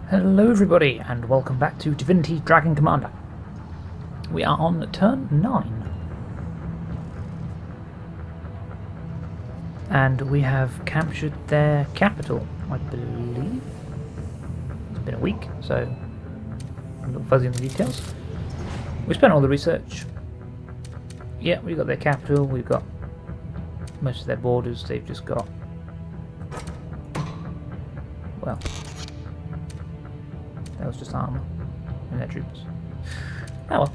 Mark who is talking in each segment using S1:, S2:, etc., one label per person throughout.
S1: Hello everybody, and welcome back to Divinity Dragon Commander. We are on turn 9. And we have captured their capital, I believe. It's been a week, so I'm a little fuzzy on the details. We spent all the research. Yeah, we've got their capital, we've got most of their borders, they've just got... well... that was just armour and their troops. Oh well.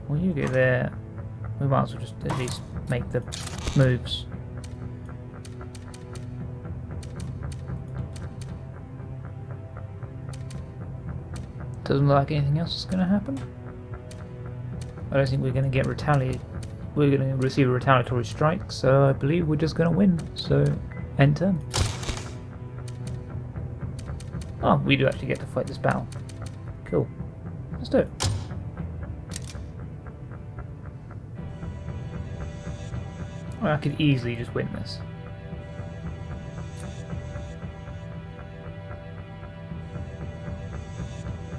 S1: Well, you get there. We might as well just at least make the moves. Doesn't look like anything else is going to happen. I don't think we're going to get retaliated. We're going to receive a retaliatory strike, so I believe we're just going to win. So, end turn. Oh, we do actually get to fight this battle. Cool. Let's do it. Well, I could easily just win this.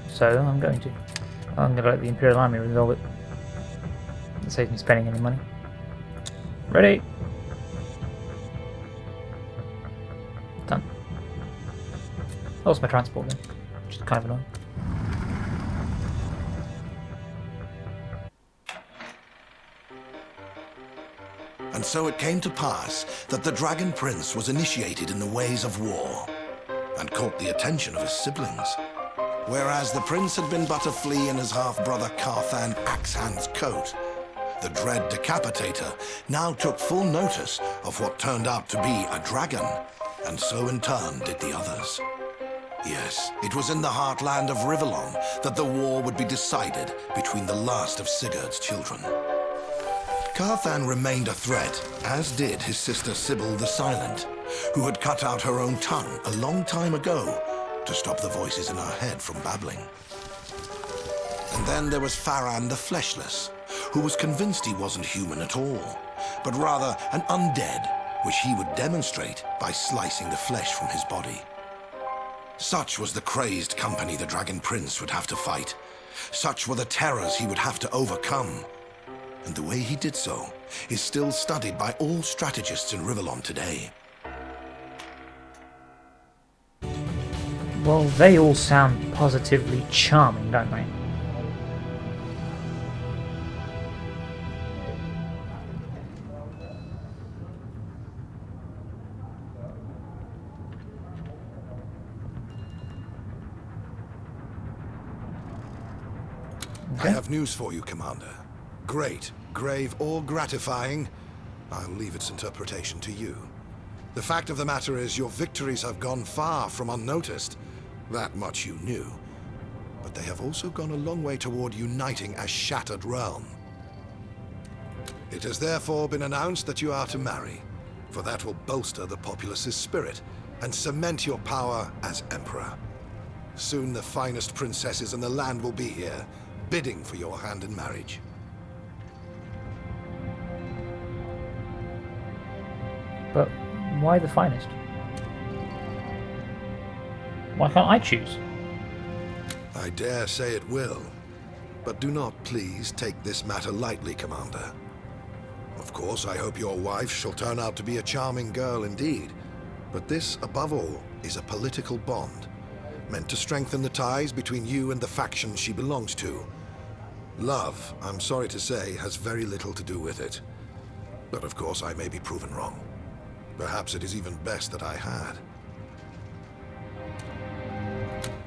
S1: So, I'm going to. I'm going to let the Imperial Army resolve it. It saves me spending any money. Ready? Done. Lost my transport then, which is kind of annoying.
S2: And so it came to pass that the Dragon Prince was initiated in the ways of war, and caught the attention of his siblings. Whereas the prince had been but a flea in his half-brother Carthan Axehand's coat, the dread Decapitator now took full notice of what turned out to be a dragon, and so in turn did the others. Yes, it was in the heartland of Rivellon that the war would be decided between the last of Sigurd's children. Carthan remained a threat, as did his sister Sybil the Silent, who had cut out her own tongue a long time ago to stop the voices in her head from babbling. And then there was Farran the Fleshless, who was convinced he wasn't human at all, but rather an undead, which he would demonstrate by slicing the flesh from his body. Such was the crazed company the Dragon Prince would have to fight. Such were the terrors he would have to overcome. And the way he did so is still studied by all strategists in Rivellon today.
S1: Well, they all sound positively charming, don't they?
S2: I have news for you, Commander. Great, grave, or gratifying, I'll leave its interpretation to you. The fact of the matter is your victories have gone far from unnoticed. That much you knew. But they have also gone a long way toward uniting a shattered realm. It has therefore been announced that you are to marry, for that will bolster the populace's spirit and cement your power as Emperor. Soon the finest princesses in the land will be here, bidding for your hand in marriage.
S1: But why the finest? Why can't I choose?
S2: I dare say it will. But do not please take this matter lightly, Commander. Of course, I hope your wife shall turn out to be a charming girl indeed. But this, above all, is a political bond, meant to strengthen the ties between you and the faction she belongs to. Love, I'm sorry to say, has very little to do with it. But of course, I may be proven wrong. Perhaps it is even best that I had.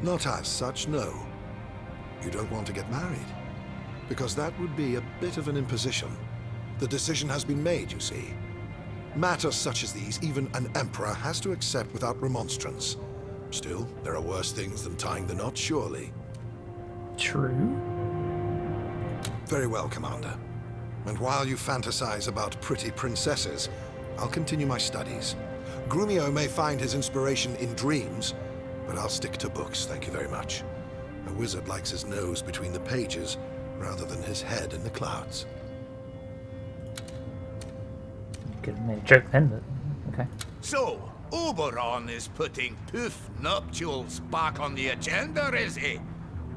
S2: Not as such, no. You don't want to get married, because that would be a bit of an imposition. The decision has been made, you see. Matters such as these, even an emperor has to accept without remonstrance. Still, there are worse things than tying the knot, surely.
S1: True.
S2: Very well, Commander. And while you fantasize about pretty princesses, I'll continue my studies. Grumio may find his inspiration in dreams, but I'll stick to books, thank you very much. A wizard likes his nose between the pages, rather than his head in the clouds.
S1: could have made a joke then, but okay.
S3: So, Oberon is putting poof nuptials back on the agenda, is he?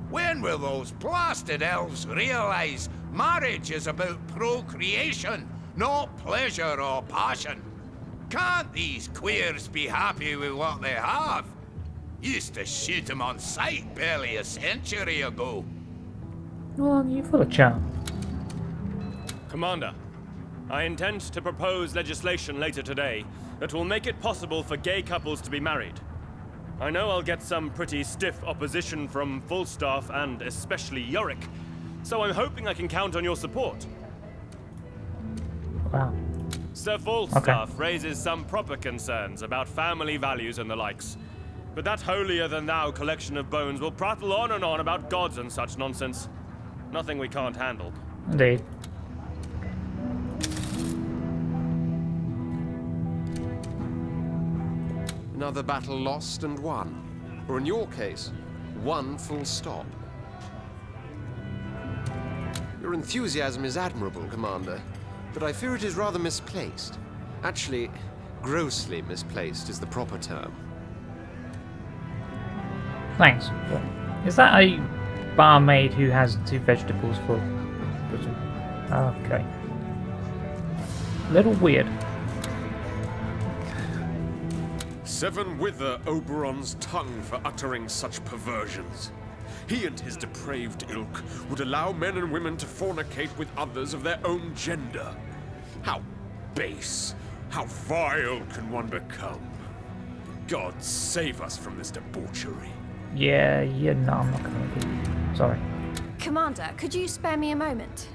S3: When will those blasted elves realize marriage is about procreation, not pleasure or passion? Can't these queers be happy with what they have? Used to shoot them on sight barely a century ago.
S1: Well, you're full of charm.
S4: Commander, I intend to propose legislation later today that will make it possible for gay couples to be married. I know I'll get some pretty stiff opposition from Falstaff and especially Yorick, so I'm hoping I can count on your support.
S1: Wow.
S4: Sir Falstaff raises some proper concerns about family values and the likes, but that holier-than-thou collection of bones will prattle on and on about gods and such nonsense. Nothing we can't handle.
S1: Indeed.
S5: Another battle lost and won. Or in your case, one full stop. Your enthusiasm is admirable, Commander, but I fear it is rather misplaced. Actually, grossly misplaced is the proper term.
S1: Thanks. Is that a barmaid who has 2 vegetables for Britain? Okay. Little weird.
S6: 7 wither Oberon's tongue for uttering such perversions. He and his depraved ilk would allow men and women to fornicate with others of their own gender. How base, how vile can one become? God save us from this debauchery.
S1: Yeah, no, I'm not going to be. Sorry.
S7: Commander, could you spare me a moment?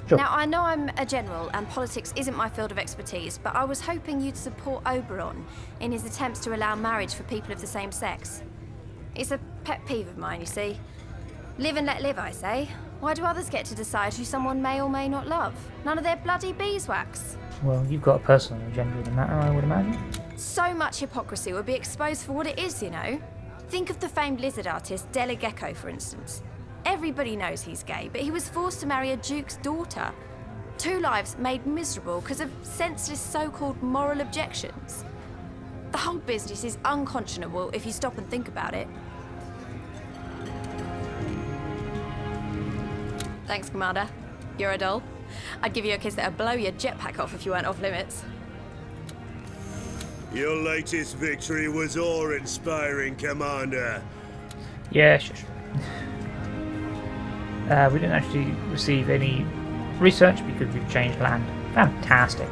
S1: Sure.
S7: Now, I know I'm a general and politics isn't my field of expertise, but I was hoping you'd support Oberon in his attempts to allow marriage for people of the same sex. It's a pet peeve of mine, you see. Live and let live, I say. Why do others get to decide who someone may or may not love? None of their bloody beeswax.
S1: Well, you've got a personal agenda in the matter, I would imagine.
S7: So much hypocrisy would be exposed for what it is, you know. Think of the famed lizard artist Della Gecko, for instance. Everybody knows he's gay, but he was forced to marry a duke's daughter. 2 lives made miserable because of senseless so-called moral objections. The whole business is unconscionable if you stop and think about it. Thanks, Commander. You're a doll. I'd give you a kiss that'd blow your jetpack off if you weren't off limits.
S8: Your latest victory was awe-inspiring, Commander.
S1: Yeah, shush. We didn't actually receive any research because we've changed land. Fantastic.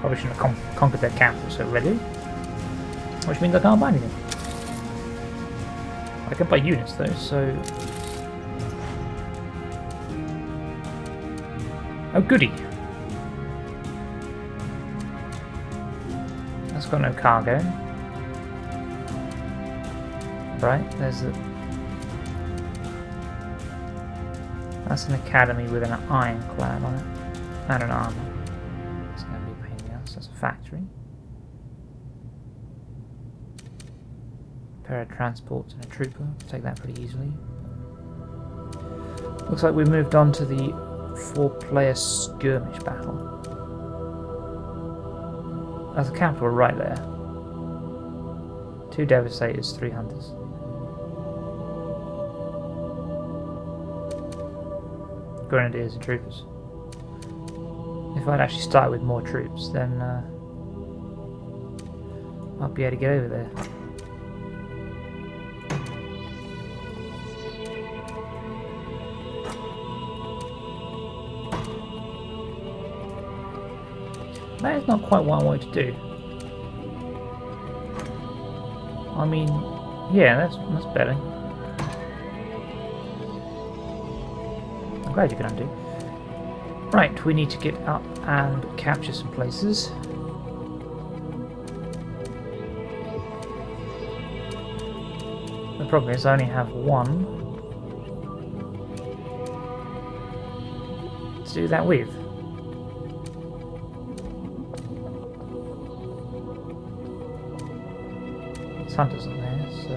S1: Probably shouldn't have conquered their capital so readily. Which means I can't buy anything. I can buy units though, so... Oh goody! That's got no cargo. Right, there's a... That's an academy with an ironclad on it. And an armor. It's going to be a pain in the ass. That's a factory. A pair of transports and a trooper. Take that pretty easily. Looks like we've moved on to the 4-player skirmish battle. That's a capital right there. 2 devastators, 3 hunters. Grenadiers and troopers. If I'd actually started with more troops, then I'd be able to get over there. That is not quite what I wanted to do. I mean, yeah, that's better. I'm glad you can undo. Right, we need to get up and capture some places. The problem is I only have 1 to do that with. There's hunters in there, so...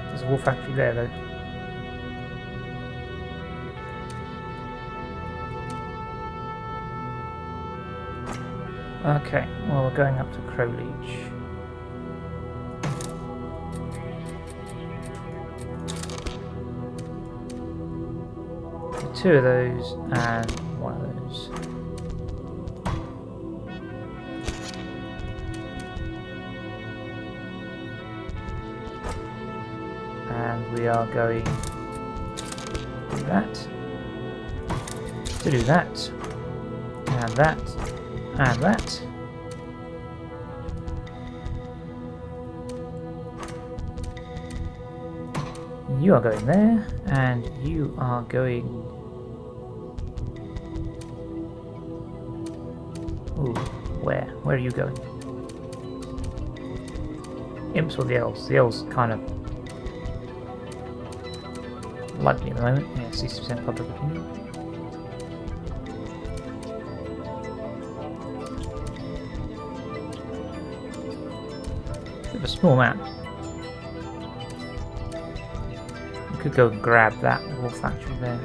S1: There's a wool factory there though. Okay, well we're going up to Crowleach. Two of those and one of those. And we are going to do that, to do that, and that, and that. You are going there, and you are going... Ooh, where? Where are you going? Imps or the elves? The elves kind of like me at the moment. Yeah, 60% public opinion. Bit of a small map. We could go and grab that wool factory there.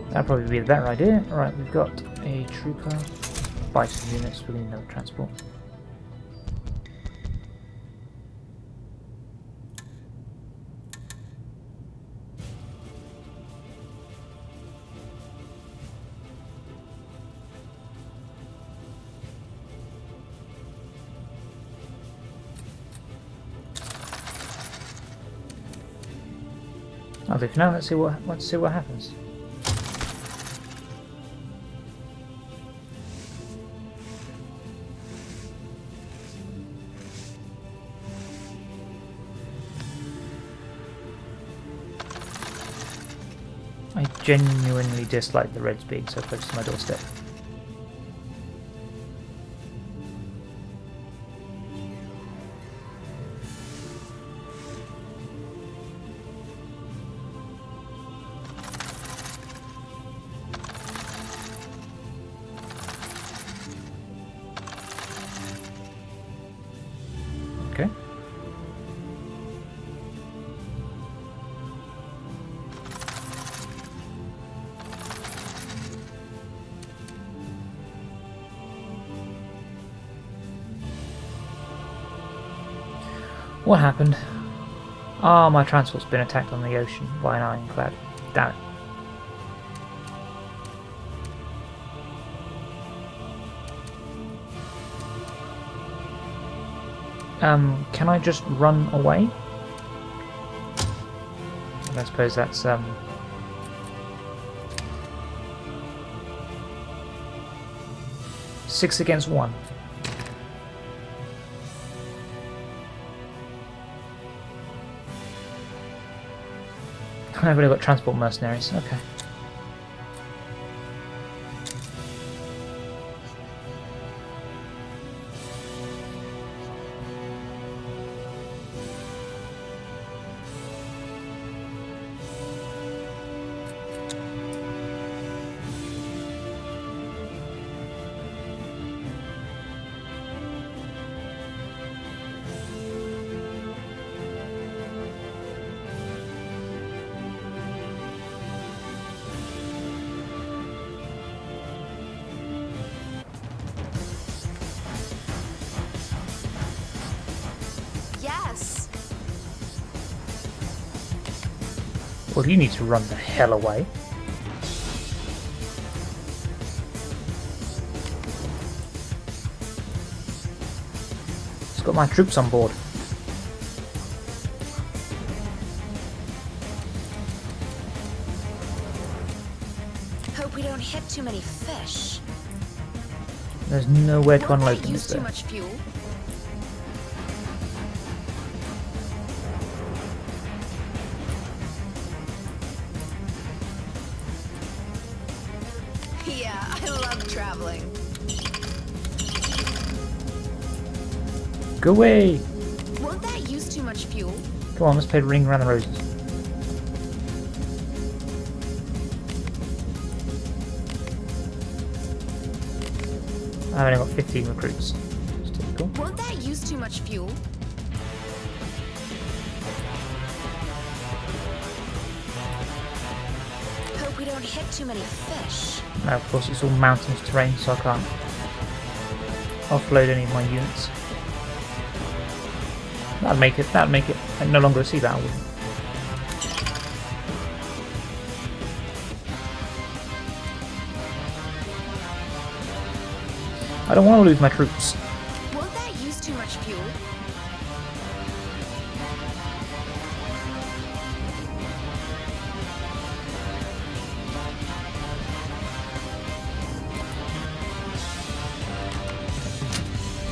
S1: That'd probably be the better idea. Alright, we've got a trooper. Buy some units, we need another transport. I'll do for now. Let's see what happens. I genuinely dislike the Reds being so close to my doorstep. Okay. What happened? Ah, my transport's been attacked on the ocean by an ironclad. Damn it. Can I just run away? I suppose that's 6 against 1. I've already got transport mercenaries, okay.
S7: Yes.
S1: Well, you need to run the hell away. It's got my troops on board.
S7: Hope we don't hit too many fish.
S1: There's nowhere to
S7: Won't
S1: unload
S7: they
S1: them,
S7: use
S1: is
S7: too
S1: there?
S7: much fuel? Yeah, I love traveling.
S1: Go away!
S7: Won't that use too much fuel?
S1: Come on, let's play Ring Around the Roses. I've only got 15 recruits. It's typical.
S7: Won't that use too much fuel?
S9: we don't hit too many fish.
S1: Now, of course, it's all mountainous terrain, so I can't offload any of my units. That'd make it no longer a sea battle. I don't want to lose my troops.
S9: Won't that use too much fuel?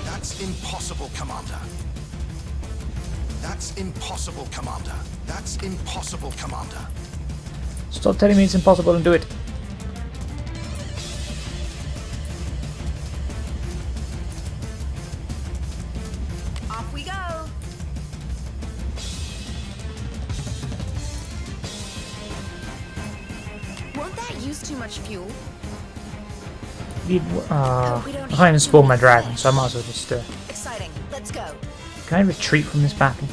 S2: That's impossible, Commander. That's impossible, Commander. That's impossible, Commander.
S1: Stop telling me it's impossible and do it.
S9: Off we go. Won't that use too much fuel?
S1: I can't even spawn my dragon, so I might as well just.
S9: Exciting. Let's go.
S1: Can I retreat from this battle?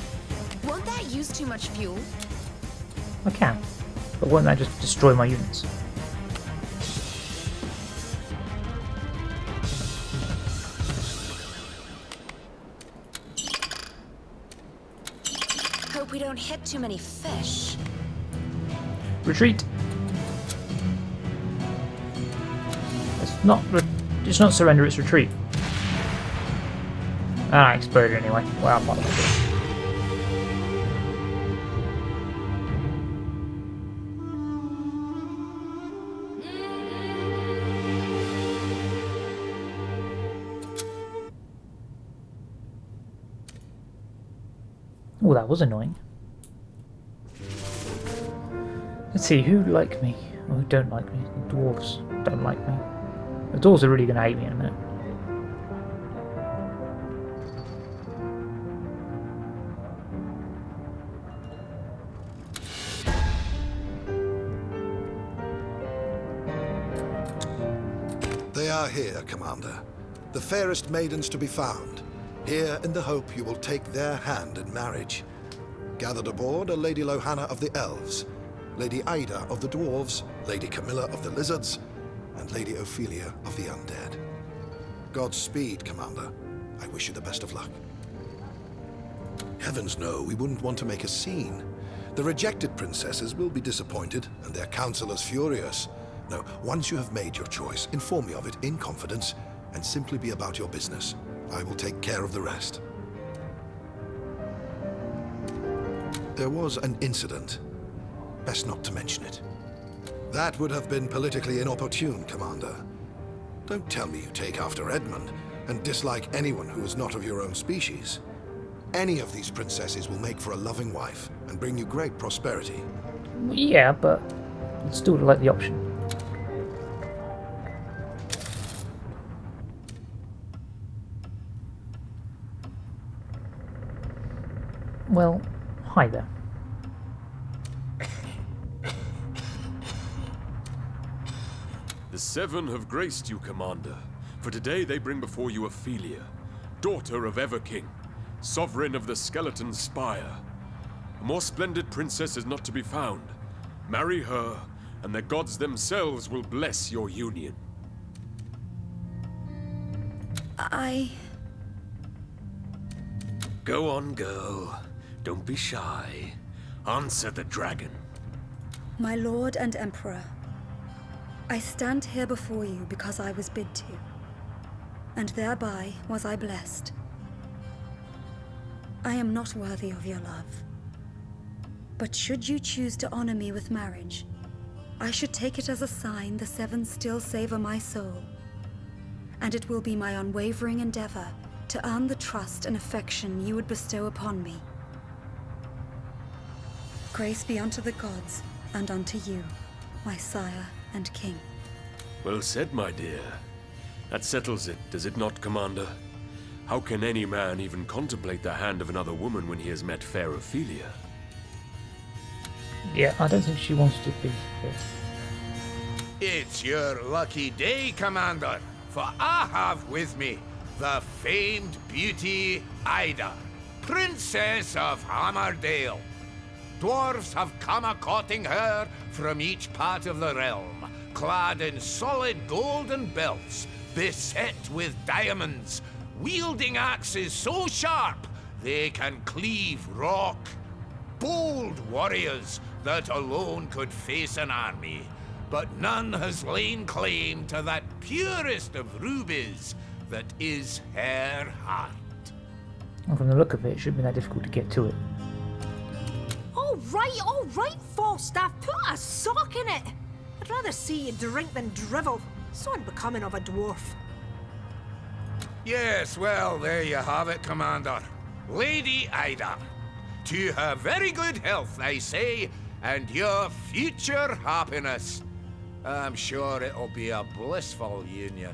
S9: Won't that use too much fuel?
S1: I can, but won't that just destroy my units?
S9: Hope we don't hit too many fish.
S1: Retreat. It's not surrender, it's retreat. Ah, I exploded anyway. Well, I'm not gonna do it. Oh, that was annoying. Let's see, who like me? Or who don't like me? The dwarves don't like me. The dwarves are really going to hate me in a minute.
S2: They are here, Commander. The fairest maidens to be found. Here in the hope you will take their hand in marriage. Gathered aboard are Lady Lohanna of the Elves, Lady Ida of the Dwarves, Lady Camilla of the Lizards, and Lady Ophelia of the Undead. Godspeed, Commander. I wish you the best of luck. Heavens no, we wouldn't want to make a scene. The rejected princesses will be disappointed, and their counselors furious. No, once you have made your choice, inform me of it in confidence, and simply be about your business. I will take care of the rest. There was an incident. Best not to mention it. That would have been politically inopportune, Commander. Don't tell me you take after Edmund and dislike anyone who is not of your own species. Any of these princesses will make for a loving wife and bring you great prosperity.
S1: Yeah, but I'd still like the option. Well, hi there.
S6: The Seven have graced you, Commander. For today they bring before you Ophelia, daughter of Everking, sovereign of the Skeleton Spire. A more splendid princess is not to be found. Marry her, and the gods themselves will bless your union.
S5: Go on, girl. Don't be shy. Answer the dragon.
S10: My lord and emperor, I stand here before you because I was bid to, and thereby was I blessed. I am not worthy of your love, but should you choose to honor me with marriage, I should take it as a sign the Seven still savor my soul, and it will be my unwavering endeavor to earn the trust and affection you would bestow upon me. Grace be unto the gods, and unto you, my sire and king.
S6: Well said, my dear. That settles it, does it not, Commander? How can any man even contemplate the hand of another woman when he has met fair Ophelia?
S1: Yeah, I don't think she wants to be here.
S3: It's your lucky day, Commander, for I have with me the famed beauty Ida, Princess of Hammerdale. dwarves have come a-courting her from each part of the realm, clad in solid golden belts, beset with diamonds, wielding axes so sharp they can cleave rock. Bold warriors that alone could face an army, but none has laid claim to that purest of rubies that is her heart.
S1: Well, from the look of it, it shouldn't be that difficult to get to it.
S11: All right, Falstaff, put a sock in it. I'd rather see you drink than drivel. So unbecoming of a dwarf.
S3: Yes, well, there you have it, Commander. Lady Ida. To her very good health, I say, and your future happiness. I'm sure it'll be a blissful union.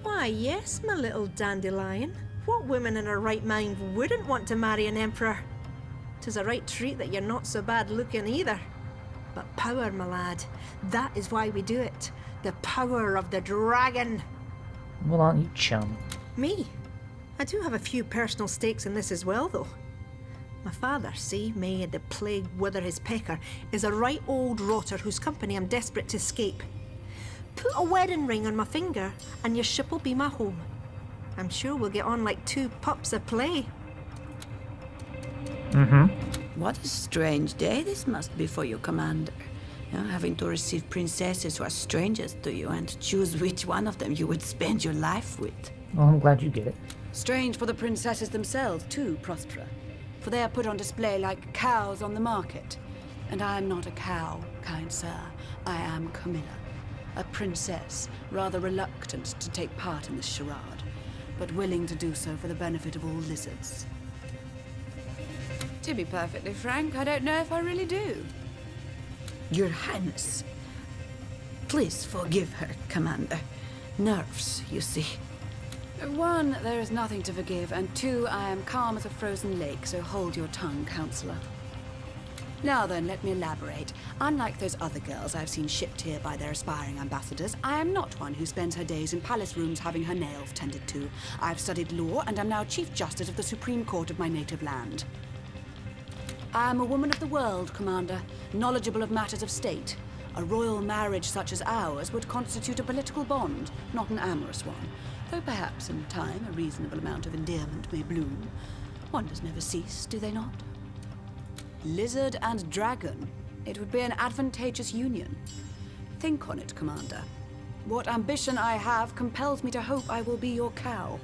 S11: Why, yes, my little dandelion. What woman in her right mind wouldn't want to marry an emperor? 'Tis a right treat that you're not so bad looking either. But power, my lad, that is why we do it. The power of the dragon.
S1: Well, aren't you chum?
S11: Me? I do have a few personal stakes in this as well, though. My father, see, may the plague wither his pecker, is a right old rotter whose company I'm desperate to escape. Put a wedding ring on my finger, and your ship will be my home. I'm sure we'll get on like two pups a play.
S12: What a strange day this must be for you, Commander. Having to receive princesses who are strangers to you and choose which one of them you would spend your life with.
S1: Well, I'm glad you get it.
S12: Strange for the princesses themselves, too, Prospera. For they are put on display like cows on the market. And I am not a cow, kind sir. I am Camilla, a princess, rather reluctant to take part in this charade, but willing to do so for the benefit of all lizards. To be perfectly frank, I don't know if I really do. Your Highness, please forgive her, Commander. Nerves, you see. One, there is nothing to forgive, and two, I am calm as a frozen lake, so hold your tongue, Counselor. Now then, let me elaborate. Unlike those other girls I've seen shipped here by their aspiring ambassadors, I am not one who spends her days in palace rooms having her nails tended to. I've studied law, and am now Chief Justice of the Supreme Court of my native land. I am a woman of the world, Commander, knowledgeable of matters of state. A royal marriage such as ours would constitute a political bond, not an amorous one. Though perhaps in time a reasonable amount of endearment may bloom. Wonders never cease, do they not? Lizard and dragon. It would be an advantageous union. Think on it, Commander. What ambition I have compels me to hope I will be your cow.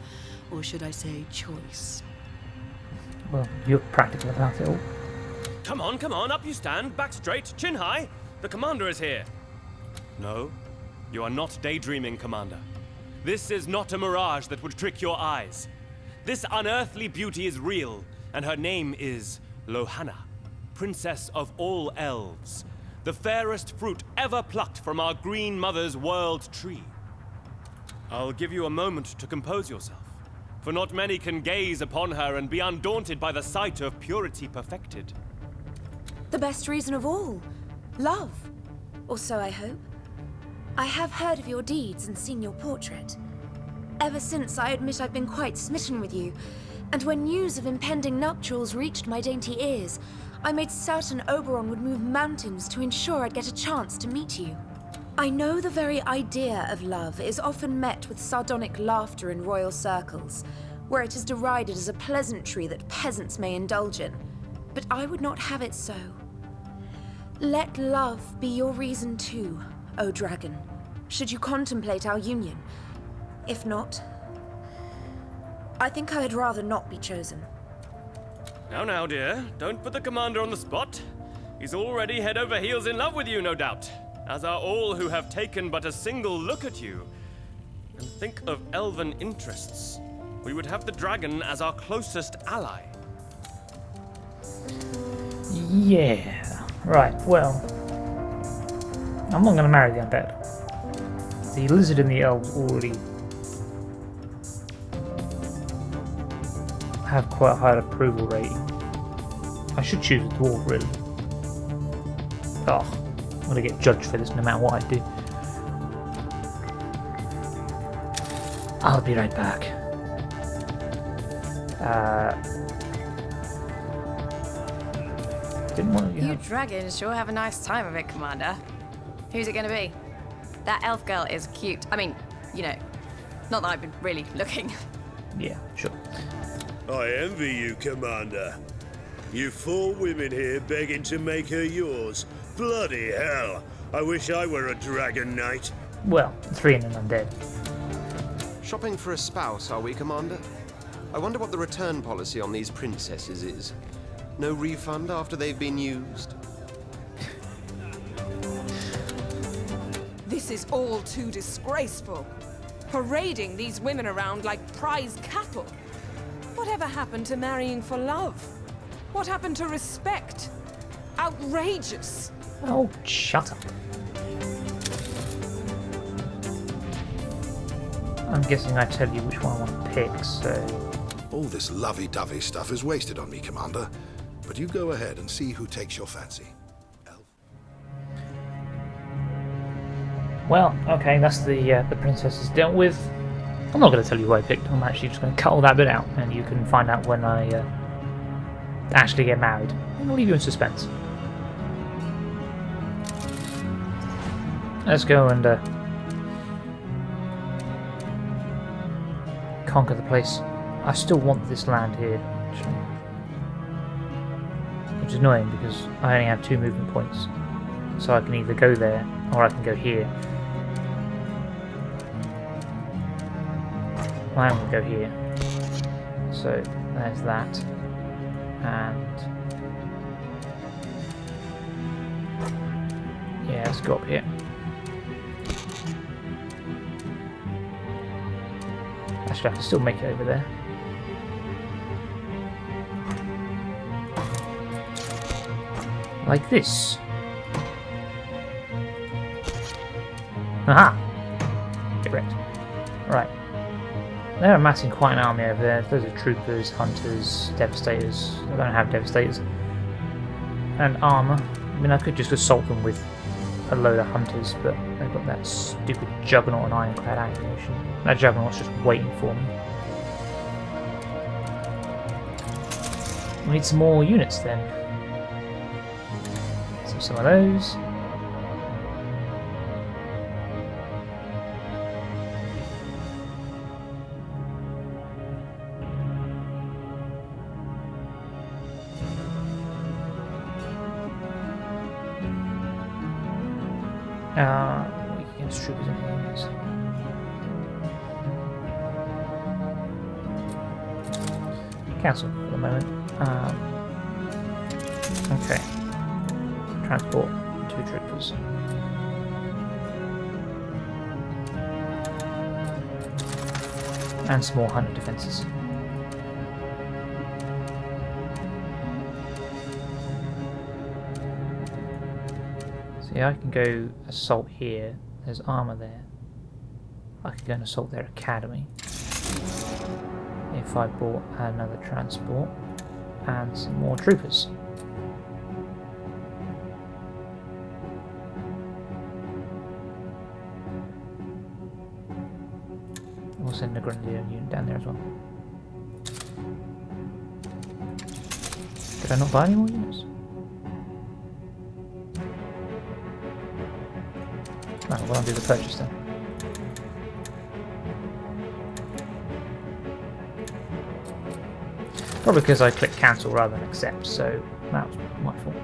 S12: Or should I say choice?
S1: Well, you're practical about it all.
S4: Come on, up you stand, back straight, chin high. The commander is here. No, you are not daydreaming, Commander. This is not a mirage that would trick your eyes. This unearthly beauty is real, and her name is Lohanna, Princess of all elves, the fairest fruit ever plucked from our green mother's world tree. I'll give you a moment to compose yourself, for not many can gaze upon her and be undaunted by the sight of purity perfected.
S7: The best reason of all. Love. Or so I hope. I have heard of your deeds and seen your portrait. Ever since, I admit I've been quite smitten with you, and when news of impending nuptials reached my dainty ears, I made certain Oberon would move mountains to ensure I'd get a chance to meet you. I know the very idea of love is often met with sardonic laughter in royal circles, where it is derided as a pleasantry that peasants may indulge in, but I would not have it so. Let love be your reason too, O dragon, should you contemplate our union. If not, I think I'd rather not be chosen.
S4: Now, dear, don't put the commander on the spot. He's already head over heels in love with you, no doubt, as are all who have taken but a single look at you. And think of elven interests. We would have the dragon as our closest ally.
S1: Yeah. Right, well, I'm not going to marry the undead. The lizard and the elves already have quite a high approval rating. I should choose a dwarf, really. Oh, I'm going to get judged for this no matter what I do. I'll be right back. Didn't want to,
S7: You dragons sure have a nice time of it, Commander. Who's it gonna be? That elf girl is cute. I mean, you know, not that I've been really looking.
S1: Yeah, sure.
S8: I envy you, Commander. You 4 women here begging to make her yours. Bloody hell! I wish I were a dragon knight.
S1: Well, 3 and an undead.
S5: Shopping for a spouse, are we, Commander? I wonder what the return policy on these princesses is. No refund after they've been used?
S13: This is all too disgraceful. Parading these women around like prize cattle. Whatever happened to marrying for love? What happened to respect? Outrageous.
S1: Oh, shut up. I'm guessing I tell you which one I want to pick, so...
S2: All this lovey-dovey stuff is wasted on me, Commander. But you go ahead and see who takes your fancy.
S1: Well, okay, that's the princesses dealt with. I'm not going to tell you who I picked. I'm actually just going to cut all that bit out, and you can find out when I actually get married. And I'll leave you in suspense. Let's go and conquer the place. I still want this land here, actually. Which is annoying because I only have 2 movement points. So I can either go there, or I can go here. I'm going to go here. So there's that. And yeah, let's go up here. Actually, I can still make it over there. Like this. Aha! Get wrecked. Right. They're amassing quite an army over there. Those are troopers, hunters, devastators. I don't have devastators. And armour. I mean, I could just assault them with a load of hunters, but they've got that stupid juggernaut and ironclad ammunition. That juggernaut's just waiting for me. We need some more units then. So some of those. We can troopers in here. Cancel for the moment. Okay. Transport 2 troopers. And some more hunter defences. See, I can go assault here. There's armour there. I could go and assault their academy. If I bought another transport and some more troopers. We'll send a grenadier unit down there as well. Did I not buy any more units? No, we'll undo the purchase then. Probably because I clicked cancel rather than accept, so that was my fault.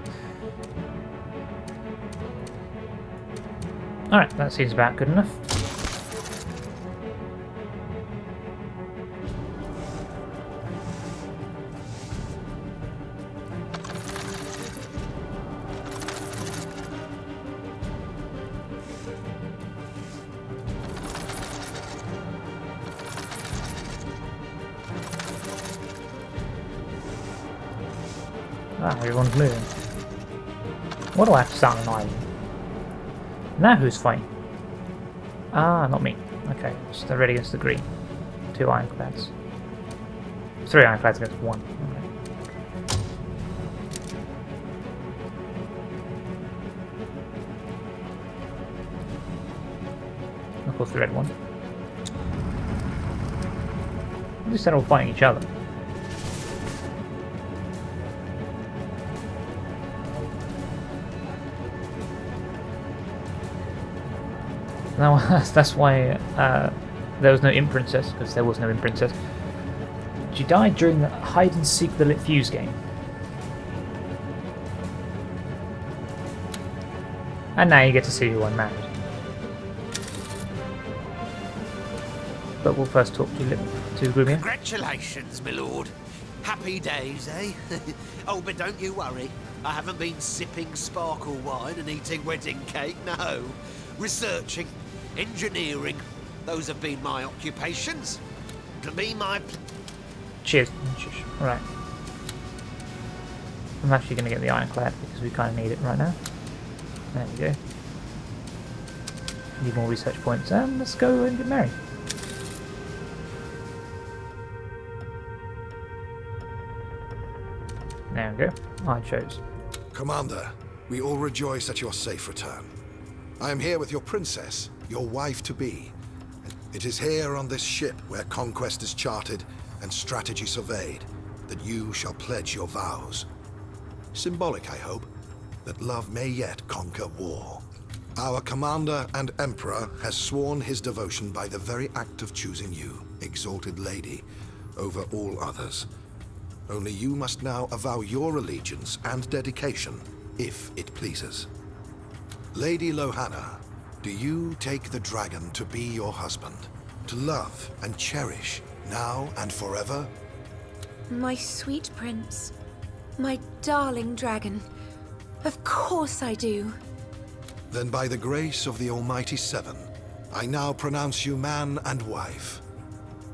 S1: Alright, that seems about good enough. Ah, everyone's moving. What do I have to start on an island? Now who's fighting? Ah, not me. Okay, so they're ready against the green. 2 ironclads. 3 ironclads against 1. Okay. Of course the red one. At least they're all fighting each other. Now that's why there was no Imp Princess, because there was no Imp Princess. She died during the hide and seek the lit fuse game. And now you get to see who I married. But we'll first talk to Grumia.
S14: Congratulations, my lord. Happy days, eh? Oh, but don't you worry. I haven't been sipping sparkle wine and eating wedding cake, no. Researching, engineering, those have been my occupations. To be my...
S1: Cheers. Alright. I'm actually going to get the ironclad because we kind of need it right now. There we go. Need more research points. And let's go and get married. There we go. I chose.
S2: Commander, we all rejoice at your safe return. I am here with your princess, your wife-to-be. It is here on this ship where conquest is charted and strategy surveyed that you shall pledge your vows. Symbolic, I hope, that love may yet conquer war. Our commander and emperor has sworn his devotion by the very act of choosing you, exalted lady, over all others. Only you must now avow your allegiance and dedication, if it pleases. Lady Lohanna, do you take the dragon to be your husband, to love and cherish, now and forever?
S10: My sweet prince, my darling dragon, of course I do.
S2: Then by the grace of the Almighty Seven, I now pronounce you man and wife.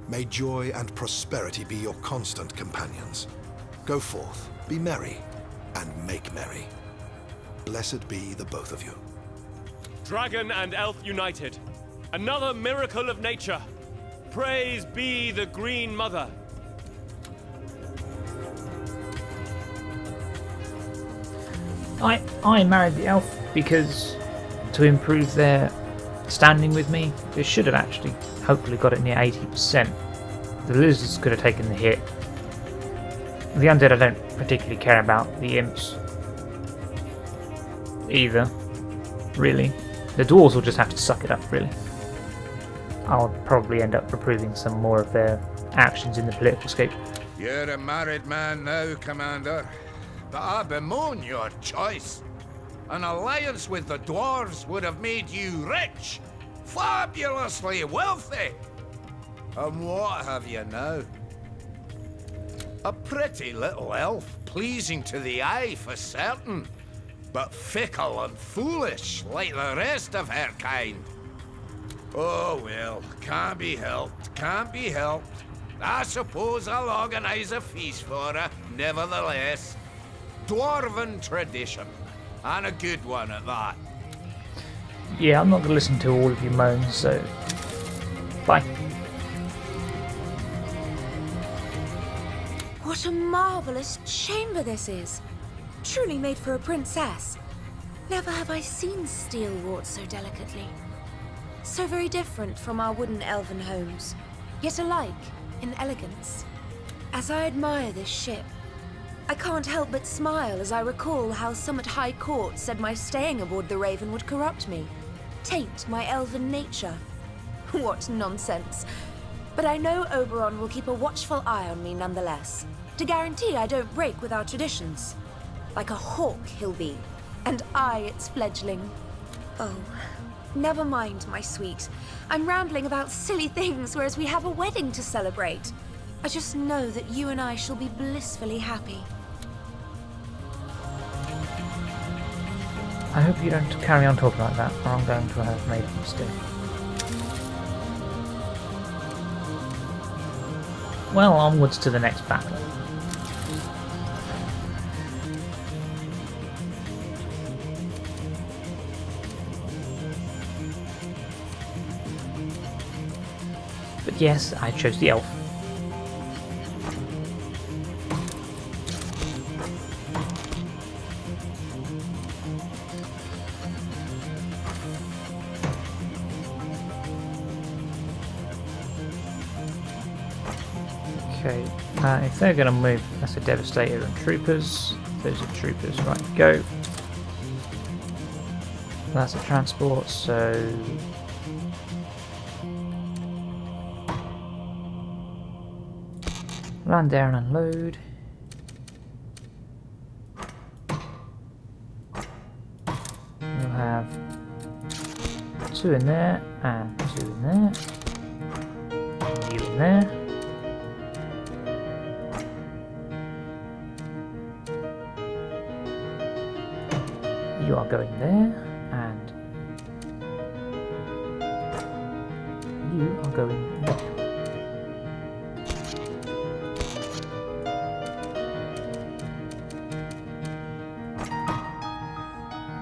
S2: May joy and prosperity be your constant companions. Go forth, be merry, and make merry. Blessed be the both of you.
S4: Dragon and elf united. Another miracle of nature. Praise be the Green Mother.
S1: I married the elf because to improve their standing with me, they should have actually hopefully got it near 80%. The lizards could have taken the hit. The undead I don't particularly care about, the imps either, really. The dwarves will just have to suck it up, really. I'll probably end up approving some more of their actions in the political scape.
S3: You're a married man now, Commander, but I bemoan your choice. An alliance with the dwarves would have made you rich, fabulously wealthy. And what have you now? A pretty little elf, pleasing to the eye for certain, but fickle and foolish like the rest of her kind. Oh well, can't be helped, can't be helped. I suppose I'll organize a feast for her, nevertheless. Dwarven tradition, and a good one at that.
S1: Yeah, I'm not going to listen to all of your moans, so bye.
S10: What a marvelous chamber this is! Truly made for a princess. Never have I seen steel wrought so delicately. So very different from our wooden elven homes, yet alike in elegance. As I admire this ship, I can't help but smile as I recall how some at High Court said my staying aboard the Raven would corrupt me, taint my elven nature. What nonsense. But I know Oberon will keep a watchful eye on me nonetheless, to guarantee I don't break with our traditions. Like a hawk he'll be, and I its fledgling. Oh, never mind, my sweet. I'm rambling about silly things, whereas we have a wedding to celebrate. I just know that you and I shall be blissfully happy.
S1: I hope you don't carry on talking like that, or I'm going to have made a mistake. Well, onwards to the next battle. But yes, I chose the elf. Okay, if they're going to move, that's a Devastator and Troopers. Those are Troopers, right, go. That's a transport, so Land there and unload. We'll have 2 in there and 2 in there. You in there. You are going there, and you are going there.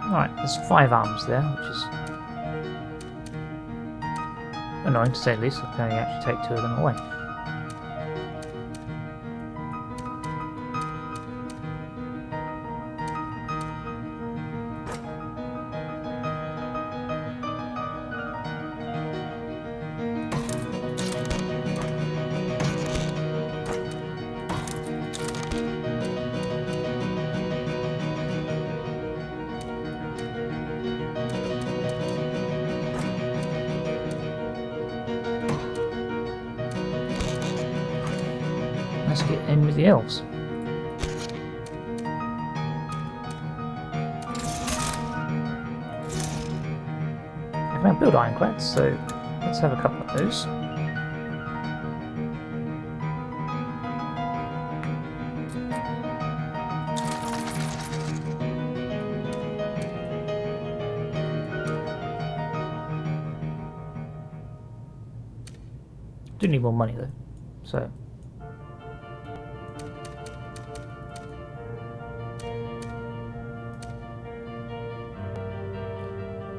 S1: Alright, there's 5 arms there, which is annoying to say the least. I can only actually take 2 of them away. Let's get in with the elves. I can now build ironclads, so let's have a couple of those. Do need more money though, so.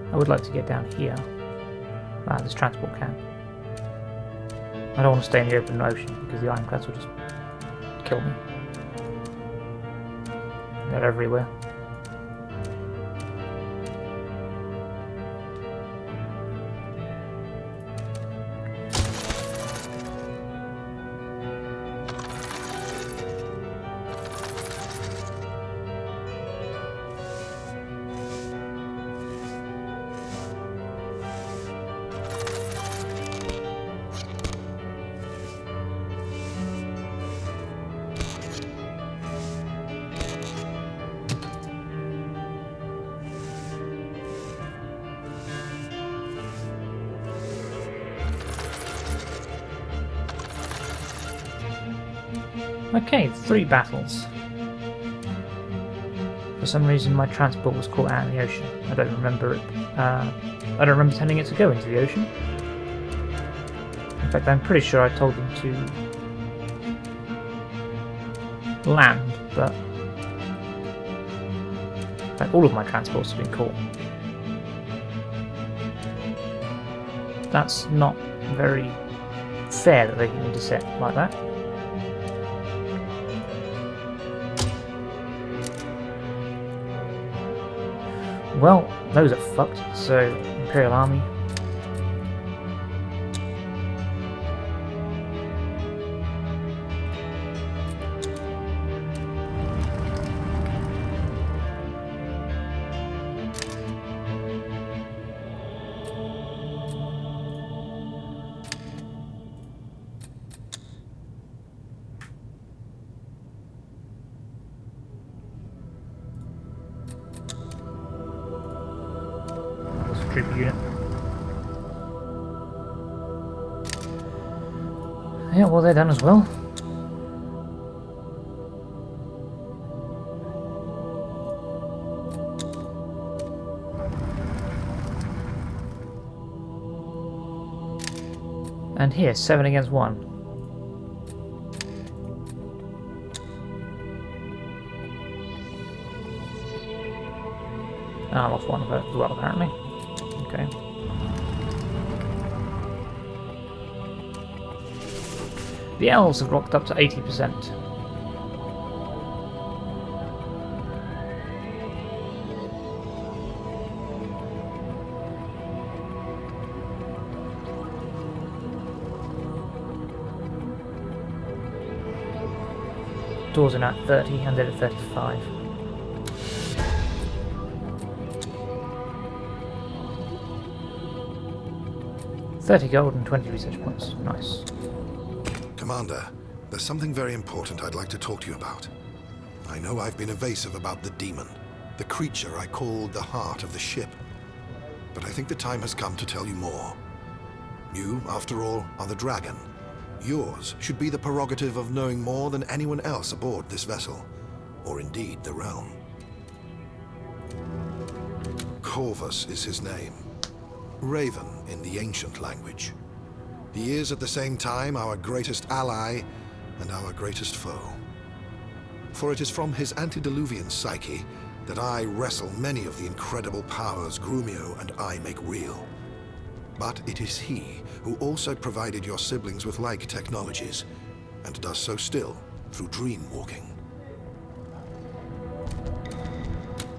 S1: I would like to get down here. This transport can. I don't want to stay in the open ocean because the ironclads will just kill me. They're everywhere. Okay, 3 battles. For some reason my transport was caught out in the ocean. I don't remember it. I don't remember telling it to go into the ocean. In fact, I'm pretty sure I told them to land, but in fact, all of my transports have been caught. That's not very fair that they can intercept like that. Well, those are fucked, so Imperial Army. Trooper unit. Yeah, well, they're done as well. And here, 7 against 1. And I lost 1 of it as well, apparently. Okay. The elves have rocked up to 80%. Doors are now at 30 and they're at 35. $30 gold and 20 research points. Nice.
S2: Commander, There's something very important I'd like to talk to you about. I know I've been evasive about the demon, the creature I called the heart of the ship. But I think the time has come to tell you more. You, after all, are the dragon. Yours should be the prerogative of knowing more than anyone else aboard this vessel, or indeed the realm. Corvus is his name. Raven in the ancient language. He is at the same time our greatest ally and our greatest foe. For it is from his antediluvian psyche that I wrestle many of the incredible powers Grumio and I make real. But it is he who also provided your siblings with like technologies, and does so still through dream walking.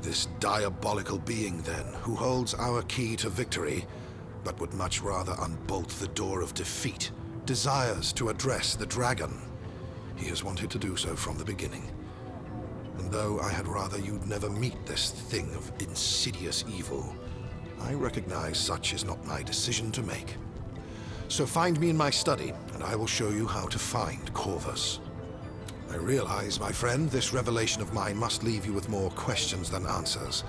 S2: This diabolical being, then, who holds our key to victory, but would much rather unbolt the door of defeat, desires to address the dragon. He has wanted to do so from the beginning. And though I had rather you'd never meet this thing of insidious evil, I recognize such is not my decision to make. So find me in my study, and I will show you how to find Corvus. I realize, my friend, this revelation of mine must leave you with more questions than answers.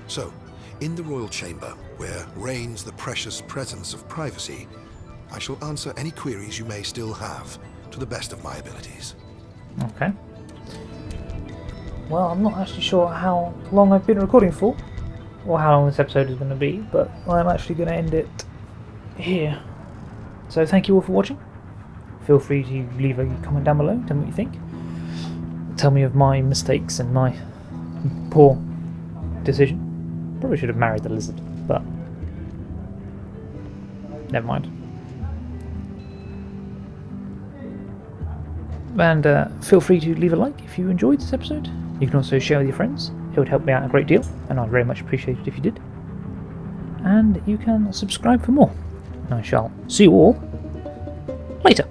S2: So, in the royal chamber, where reigns the precious presence of privacy, I shall answer any queries you may still have, to the best of my abilities.
S1: Okay. Well, I'm not actually sure how long I've been recording for, or how long this episode is going to be, but I'm actually going to end it here. So thank you all for watching. Feel free to leave a comment down below, tell me what you think. Tell me of my mistakes and my poor decision. Probably should have married the lizard, but never mind. And feel free to leave a like if you enjoyed this episode. You can also share with your friends. It would help me out a great deal, and I'd very much appreciate it if you did. And you can subscribe for more. And I shall see you all later.